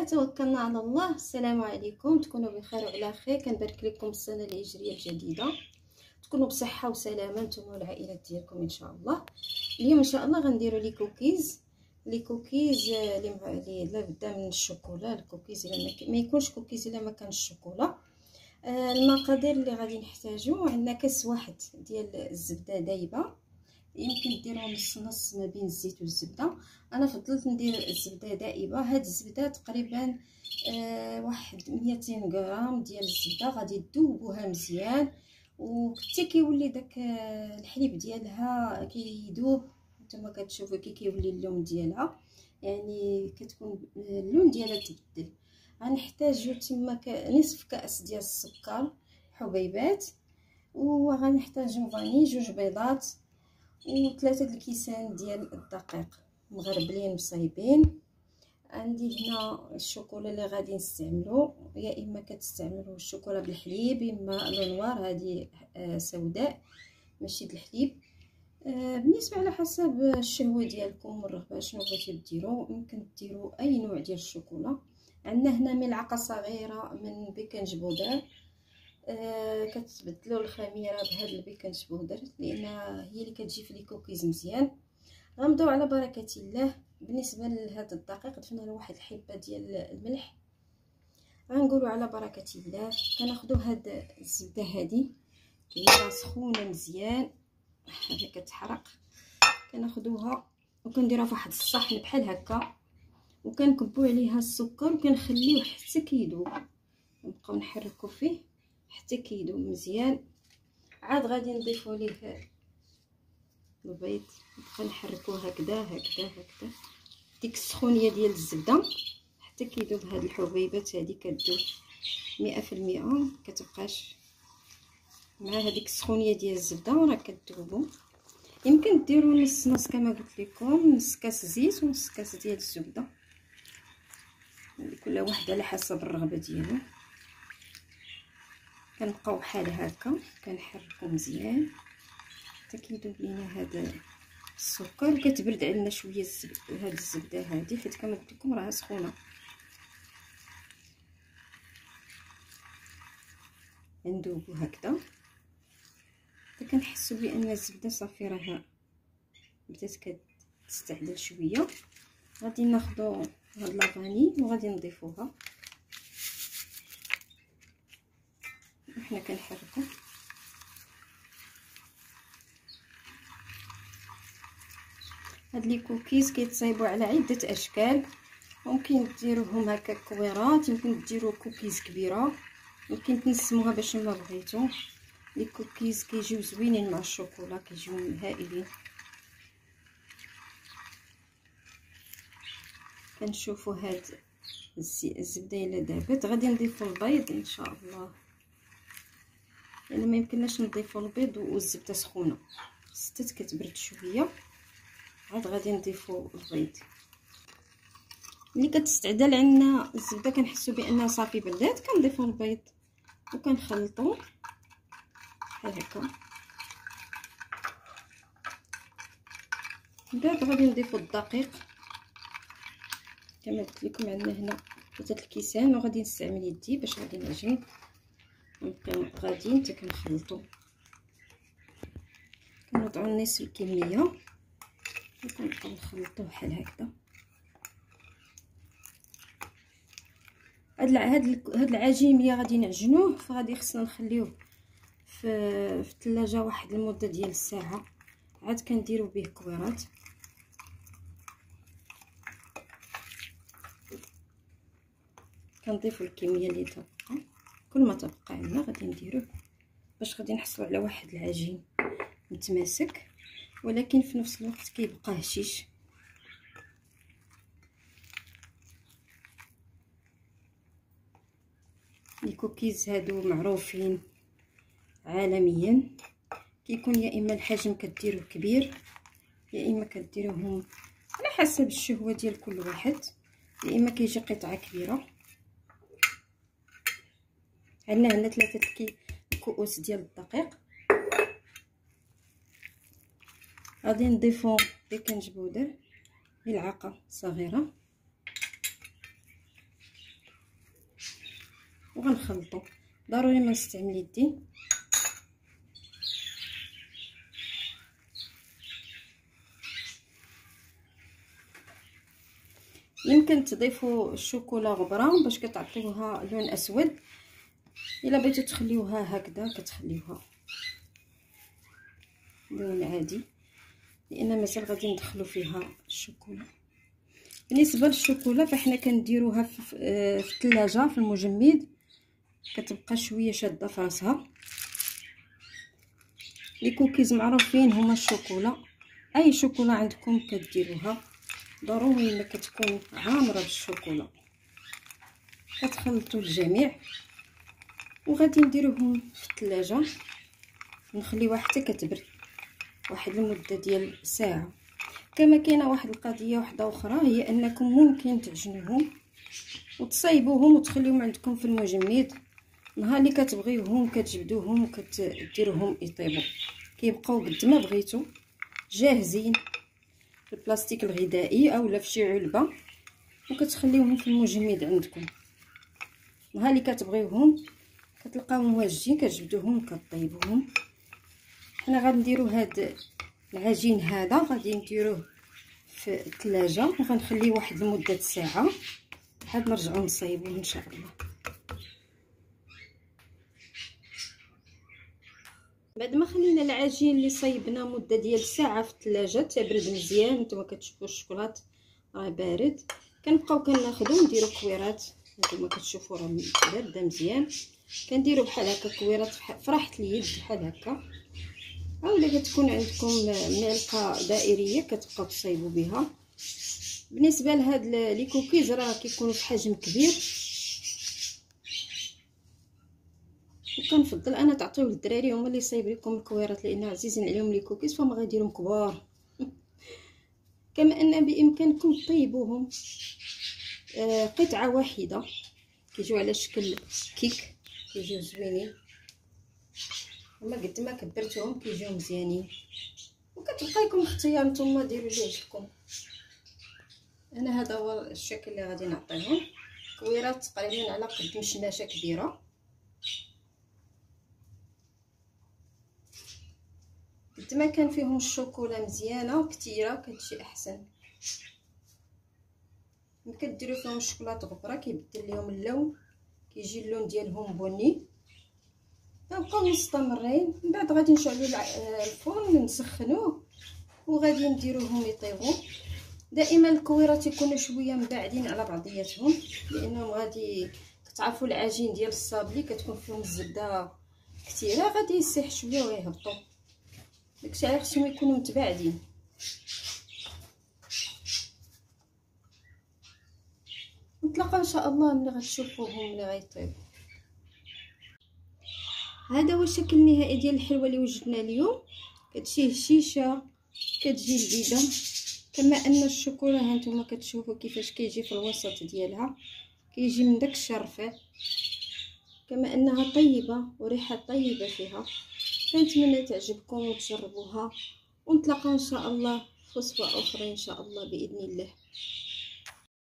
توكلنا على الله. السلام عليكم، تكونوا بخير وعلى خير. كنبارك لكم السنه الهجريه الجديده، تكونوا بصحه وسلامه نتوما والعائلات ديالكم ان شاء الله. اليوم ان شاء الله غنديروا لي كوكيز اللي بدا من الشوكولا. الكوكيز الا ما يكونش كوكيز الا ما كانش الشوكولا. المقادير اللي غادي نحتاجو: عندنا كاس واحد ديال الزبده دايبه، يمكن ديروا نص ما بين الزيت والزبده. انا فضلت ندير الزبده دائبه. هاد الزبده تقريبا واحد 200 غرام ديال الزبده، غادي تذوبوها مزيان وحتى كيولي داك الحليب ديالها كيذوب. نتوما كتشوفوا كيولي اللون ديالها، يعني كتكون اللون ديالها تبدل. غنحتاجو تما نصف كاس ديال السكر حبيبات، وغنحتاجو فاني 2 بيضات و3 الكيسان ديال الدقيق مغربلين مصايبين. عندي هنا الشوكولا اللي غادي نستعملو، يا اما كتستعملوا الشوكولا بالحليب اما لونوار، هذه سوداء ماشي بالحليب. بالنسبه على حسب الشهوه ديالكم والرغبه شنو بغيتو ديروا، ممكن ديروا اي نوع ديال الشوكولا. عندنا هنا ملعقه صغيره من بيكنج بودر، كتبدلوا الخميره بهذا البيكنج بودر لان هي اللي كتجي في لي كوكيز مزيان. غنبداو على بركه الله. بالنسبه لهذا الدقيق ضفنا له واحد الحبه ديال الملح. غنقولوا على بركه الله. كناخذوا هاد الزبده هذه اللي سخونه مزيان، هذه كتحرق، كناخذوها وكنديروها في واحد الصحن بحال هكا، وكنكبوا عليها السكر وكنخليوه حتى كيذوب. نبقاو نحركوا فيه حتى كيذوب مزيان. عاد غادي نضيفوا ليه البيض، نبقى نحركوه هكذا هكذا هكذا ديك السخونيه ديال الزبده حتى كيذوب. هاد الحبيبات هذه كتذوب 100%، كتبقاش مع هذيك السخونيه ديال الزبده وراه كتذوبوا. يمكن ديروا نص كما قلت لكم، نص كاس زيت ونص كاس ديال الزبده، كل واحد على حسب الرغبه ديالو. كنبقاو بحال هكا كنحركو مزيان حتى كيذوب لينا هذا السكر وكتبرد عندنا شويه هاد الزبده هذه، حيت كما قلت لكم راها سخونه. ندوبو هكذا حتى كنحسوا بان الزبده صافي راها بدات كتستعدل شويه. غادي ناخذوا هاد لافاني وغادي نضيفوها وحنا كنحركو. هاد لي كوكيز كيتصايبوا على عده اشكال، ممكن ديروهم هكا كويرات، يمكن ديروا كوكيز كبيره، يمكن تنسموها باش ما بغيتو. لي كوكيز كيجيو زوينين مع الشوكولا، كيجيو هائلين. كنشوفوا هاد الزبده الا ذابت غادي نضيفوا البيض ان شاء الله، لان ما يمكنناش نضيفوا البيض والزبده سخونه، خصها كتبرد شويه. عاد غادي نضيفوا البيض. ملي كتستعدل عندنا الزبده كنحسوا بانها صافي بردات، كنضيفوا البيض وكنخلطوا بحال هكا. من بعد غادي نضيفوا الدقيق كما قلت لكم. عندنا هنا 3 الكيسان وغادي نستعمل يدي باش غادي نعجن. نبقاو غاديين حتى كنخلطوا، كنوضعوا نصف الكميه وكنبقاو نخلطوا بحال هكذا. هاد العجين ملي غادي نعجنوه فغادي خصنا نخليوه في الثلاجه واحد المده ديال الساعه. عاد كنديروا به كويرات. كنضيفوا الكميه اللي تبقى، كل ما تبقى عندنا غادي نديروه باش غادي نحصلوا على واحد العجين متماسك ولكن في نفس الوقت كيبقى هشيش. الكوكيز هادو معروفين عالميا، كيكون يا اما الحجم كديروه كبير يا اما كديروهم على حسب الشهوه ديال كل واحد، يا اما كيجي قطعه كبيره. عندنا هنا 3 الكؤوس ديال الدقيق. غادي نضيفو بيكنج بودر ملعقه صغيره، وغنخلطو. ضروري ما نستعمل يدي. يمكن تضيفوا الشوكولا غبره باش كتعطيوها لون اسود. الا بغيتو تخليوها هكذا كتخليوها لون عادي، لان مازال غادي ندخلو فيها الشوكولا. بالنسبه للشوكولا فاحنا كنديروها في الثلاجه في المجمد، كتبقى شويه شاده في راسها. لي كوكيز معروفين هما الشوكولا، اي شوكولا عندكم كديروها، ضروري ما كتكون عامره بالشوكولا. كتخلطوا الجميع وغادي نديروهم في الثلاجه، نخليوها حتى كتبرد واحد المده ديال ساعه. كما كاينه واحد القضيه واحده اخرى، هي انكم ممكن تعجنوهم وتصايبوهم وتخليوهم عندكم في المجمد. نهار اللي كتبغيوهم كتجبدوهم وكتديروهم يطيبوا، كيبقاو قد ما بغيتو جاهزين في البلاستيك الغذائي اولا في شي علبه، وكتخليوهم في المجمد عندكم. نهار اللي كتبغيوهم كتلقاوهم واجدين كتجبدوهم وكطيبوهم. حنا غنديرو هاد العجين هذا غادي نديروه في الثلاجه وغنخليه واحد لمده ساعه حد نرجعو نصايبوه ان شاء الله. بعد ما خلينا العجين اللي صايبنا مده ديال ساعه في الثلاجه تبرد مزيان، نتوما كتشوفوا الشوكولات راه بارد، كنبقاو كناخذو نديرو كويرات. نتوما كتشوفوا راه بارده مزيان، كنديرو بحال هكا كويرات في راحه اليد بحال هكا. اولا كتكون عندكم معلقه دائريه كتبقاو تصايبوا بها. بالنسبه لهاد لي كوكيز راه كيكونوا في حجم كبير، وكنفضل انا تعطيوه للدراري هما اللي يصايب لكم الكويرات، لان عزيزين عليهم لي كوكيز فما غيديرهم كبار. كما ان بامكانكم طيبوهم قطعه واحده، كيجيو على شكل كيك، كيجيو زوينين. وما قد ما كبرتوهم كيجيو مزيانين، وكتبقى لكم اختيار نتوما ديروا اللي يعجبكم. انا هذا هو الشكل اللي غادي نعطيهم، كويرات تقريبا على قد مشماشه كبيره. قد ما كان فيهم الشوكولا مزيانه وكثيره كتجي احسن. ملي كديروا فيهم الشوكولاته غبره كيبدل لهم اللون، كيجي اللون ديالهم بني. نبقاو مستمرين. من بعد غادي نشعلوا الفرن نسخنوه وغادي نديروهم يطيبوا. دائما الكويرات يكونوا شويه مبعدين على بعضياتهم، لانهم غادي كتعرفوا العجين ديال الصابلي كتكون فيهم الزبده كثيره، غادي يسيح شويه ويهبطوا. داكشي علاش خصهم يكونوا متباعدين. نتلاقاو ان شاء الله ملي غتشوفوهم ملي غيطيبوا. هذا هو الشكل النهائي ديال الحلوه اللي وجدنا اليوم. كتجي هشيشه، كتجي لذيذه، كما ان الشوكولا ها نتوما كتشوفوا كيفاش كيجي في الوسط ديالها، كيجي من داك الشرفه، كما انها طيبه وريحه طيبه فيها. كنتمنى تعجبكم وتجربوها، ونتلاقاو ان شاء الله في وصفه اخرى ان شاء الله باذن الله.